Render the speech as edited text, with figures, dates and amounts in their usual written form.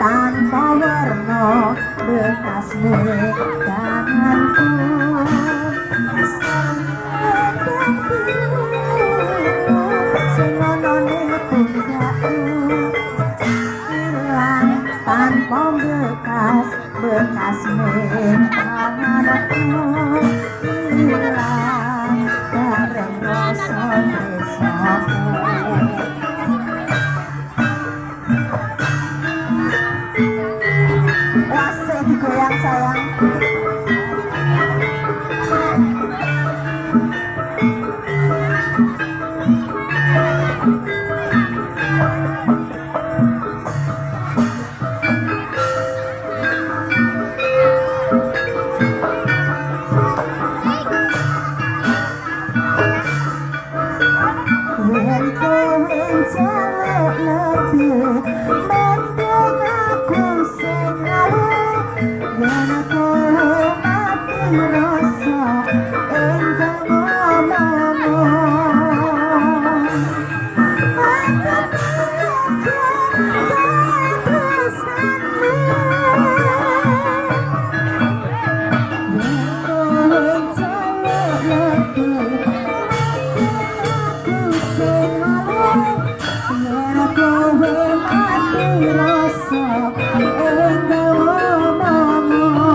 tanpa warna bekas tanganku sengonone pundakku hilang tanpa bekas tanganku hilang bareng rasa tresnaku. Digoyang sayang. Yen kowe jaluk lebih mending aku sing ngalah. Yen aku mati rasa engkang ngomong aku terus yen kowe jaluk lebih aku sing ngalah. Yen kowe mati rasa engkang ngomong